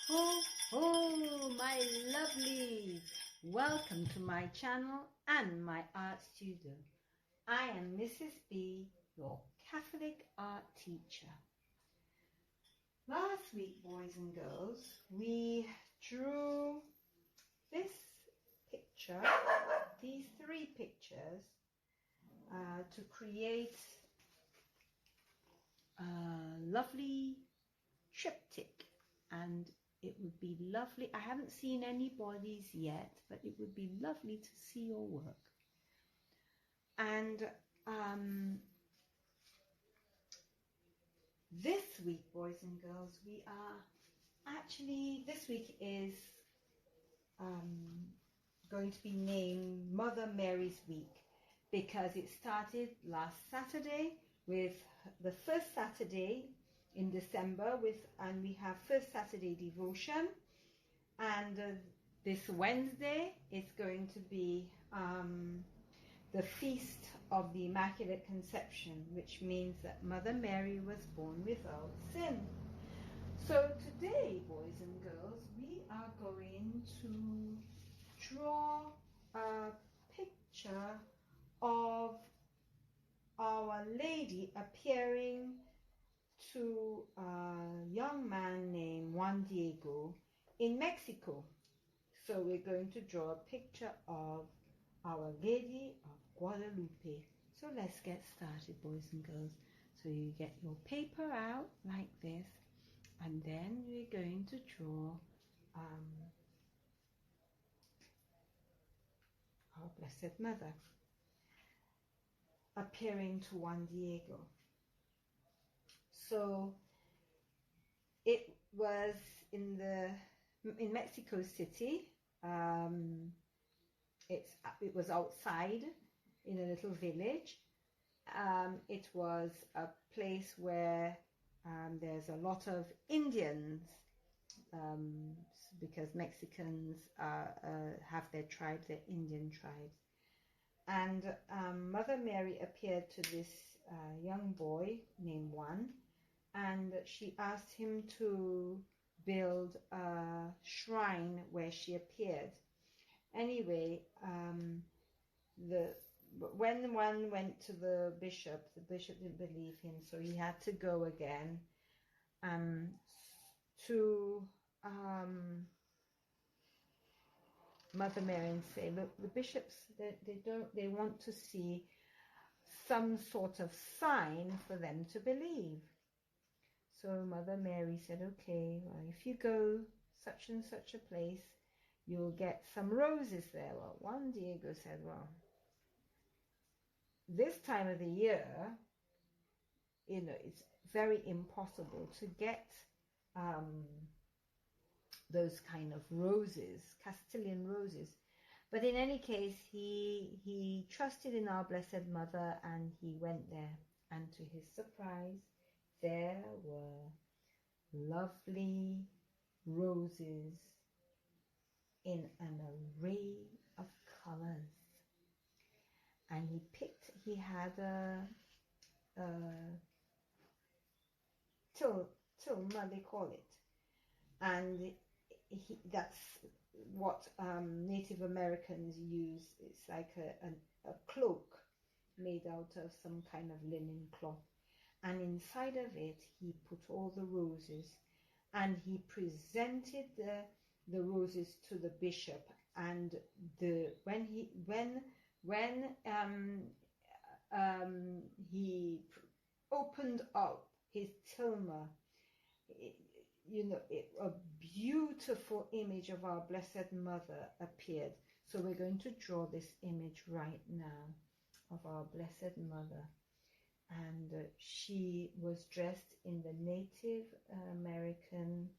Ho, ho, my lovelies! Welcome to my channel and my art studio. I am Mrs. B, your Catholic art teacher. Last week, boys and girls, we drew this picture, these three pictures, to create a lovely triptych, and it would be lovely. I haven't seen anybody's yet, but it would be lovely to see your work. And this week, boys and girls, this week is going to be named Mother Mary's Week, because it started last Saturday with the first Saturday in December and we have First Saturday Devotion, and this Wednesday is going to be the Feast of the Immaculate Conception, which means that Mother Mary was born without sin. So today, boys and girls, we are going to draw a picture of Our Lady appearing to a young man named Juan Diego in Mexico. So we're going to draw a picture of Our Lady of Guadalupe. So let's get started, boys and girls. So you get your paper out like this, and then we're going to draw our Blessed Mother appearing to Juan Diego. So it was in Mexico City. It was outside in a little village. It was a place where there's a lot of Indians, because Mexicans have their tribes, their Indian tribes. And Mother Mary appeared to this young boy named Juan, and she asked him to build a shrine where she appeared. Anyway, when Juan went to the bishop didn't believe him, so he had to go again to Mother Mary and say, look, the bishops, they want to see some sort of sign for them to believe. So Mother Mary said, okay, well, if you go such and such a place, you'll get some roses there. Well, Juan Diego said, well, this time of the year, it's very impossible to get those kind of roses, Castilian roses. But in any case, he trusted in our Blessed Mother, and he went there. And to his surprise, there were lovely roses in an array of colors. And he had a tilma, they call it. And that's what Native Americans use. It's like a cloak made out of some kind of linen cloth. And inside of it, he put all the roses, and he presented the roses to the bishop. And when he opened up his tilma, a beautiful image of our Blessed Mother appeared. So we're going to draw this image right now of our Blessed Mother. And she was dressed in the Native American,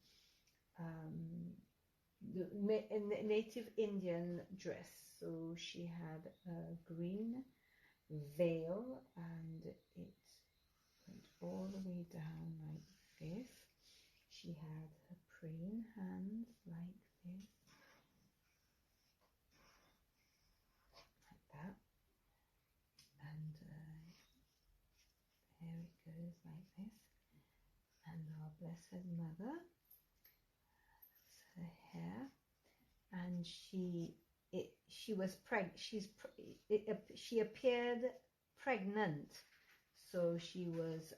Native Indian dress. So she had a green veil, and it went all the way down like this. She had her praying hands like this, like that, and there it goes like this. And our Blessed Mother hair, and she appeared pregnant. So she was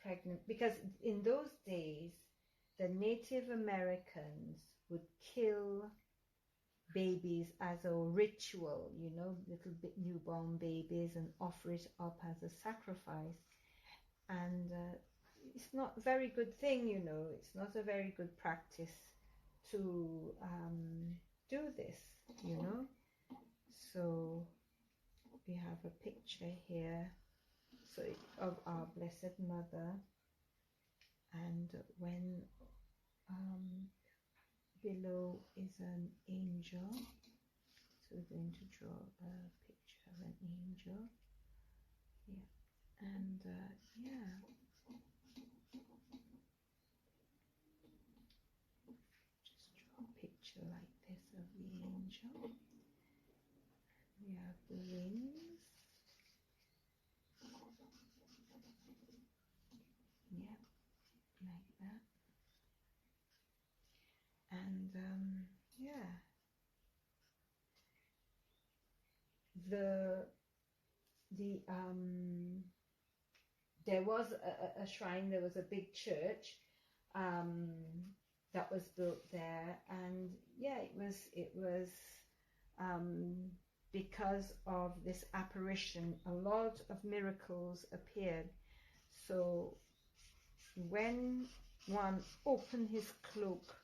pregnant, because in those days the Native Americans would kill babies as a ritual, you know, little bit newborn babies, and offer it up as a sacrifice. And it's not a very good thing, you know, it's not a very good practice to do this, you know. So we have a picture here, so of our Blessed Mother, and when below is an angel, so we're going to draw a picture of an angel. Yeah, and yeah, just draw a picture like this of the angel. We have the wings. Yeah, like that. And yeah, there was a shrine, there was a big church that was built there, and yeah, it was because of this apparition, a lot of miracles appeared. So when one opened his cloak,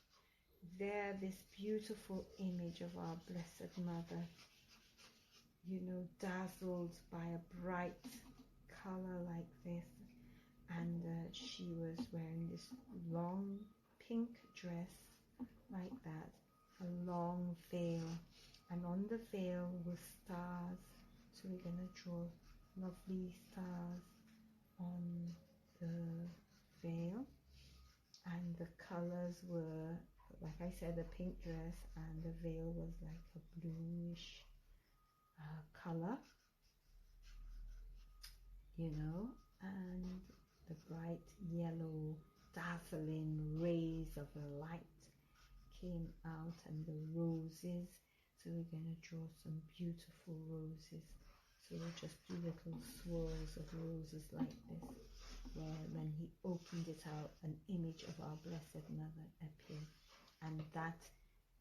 there this beautiful image of our Blessed Mother, you know, dazzled by a bright color like this, and she was wearing this long pink dress like that, a long veil, and on the veil were stars. So we're going to draw lovely stars on the veil, and the colors were, like I said, a pink dress, and the veil was like a bluish color, you know, and the bright yellow dazzling rays of the light came out, and the roses. So we're going to draw some beautiful roses. So we'll just do little swirls of roses like this, where when he opened it out, an image of our Blessed Mother appeared. And that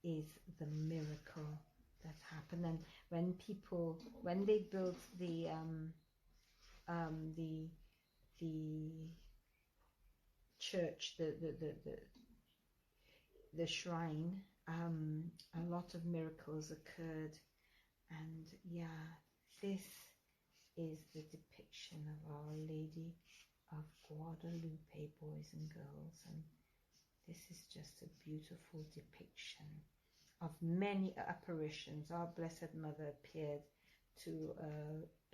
is the miracle that happened. And when they built the church, the shrine, a lot of miracles occurred. And yeah, this is the depiction of Our Lady of Guadalupe, boys and girls, and this is just a beautiful depiction of many apparitions. Our Blessed Mother appeared to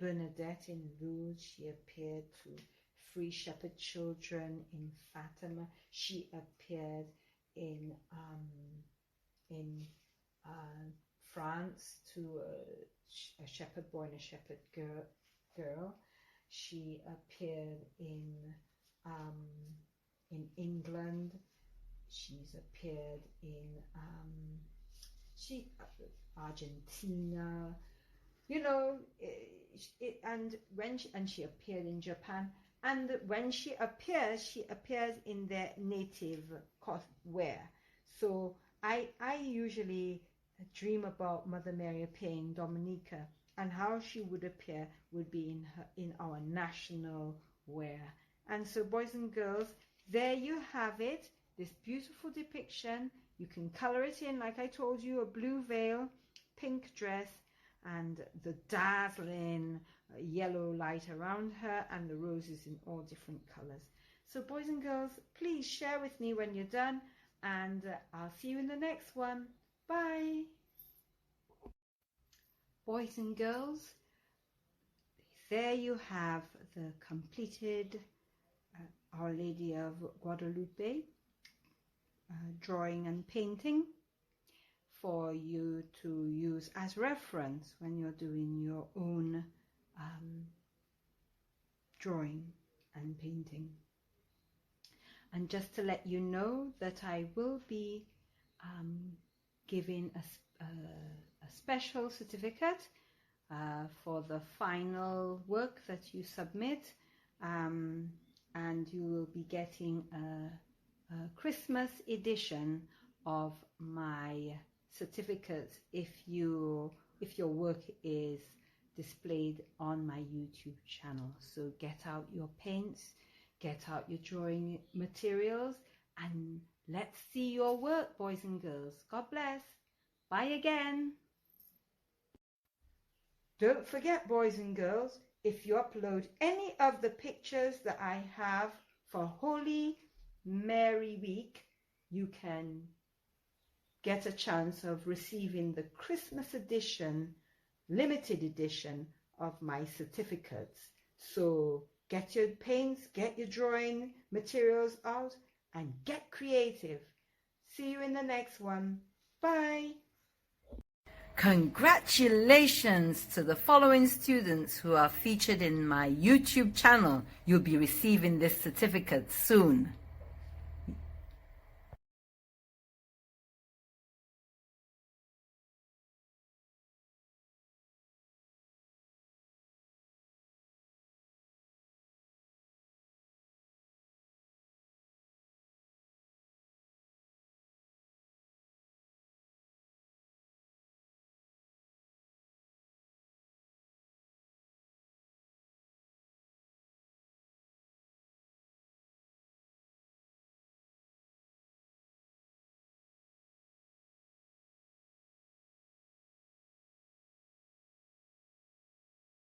Bernadette in Lourdes. She appeared to Free Shepherd Children in Fatima. She appeared in France to a shepherd boy and a shepherd girl. She appeared in England. She's appeared in Argentina, you know, and she appeared in Japan. And when she appears in their native wear. So I usually dream about Mother Mary appearing Dominica, and how she would appear would be in our national wear. And so, boys and girls, there you have it, this beautiful depiction. You can color it in, like I told you, a blue veil, pink dress, and the dazzling yellow light around her, and the roses in all different colors. So boys and girls, please share with me when you're done, and I'll see you in the next one. Bye. Boys and girls, there you have the completed Our Lady of Guadalupe drawing and painting for you to use as reference when you're doing your own drawing and painting. And just to let you know that I will be giving a special certificate for the final work that you submit, and you will be getting a Christmas edition of my certificate if your work is displayed on my YouTube channel. So get out your paints, get out your drawing materials, and let's see your work, boys and girls. God bless. Bye again. Don't forget, boys and girls, if you upload any of the pictures that I have for Holy Mary Week, you can get a chance of receiving the Christmas edition, limited edition of my certificates. So get your paints, get your drawing materials out, and get creative. See you in the next one. Bye. Congratulations to the following students who are featured in my YouTube channel. You'll be receiving this certificate soon.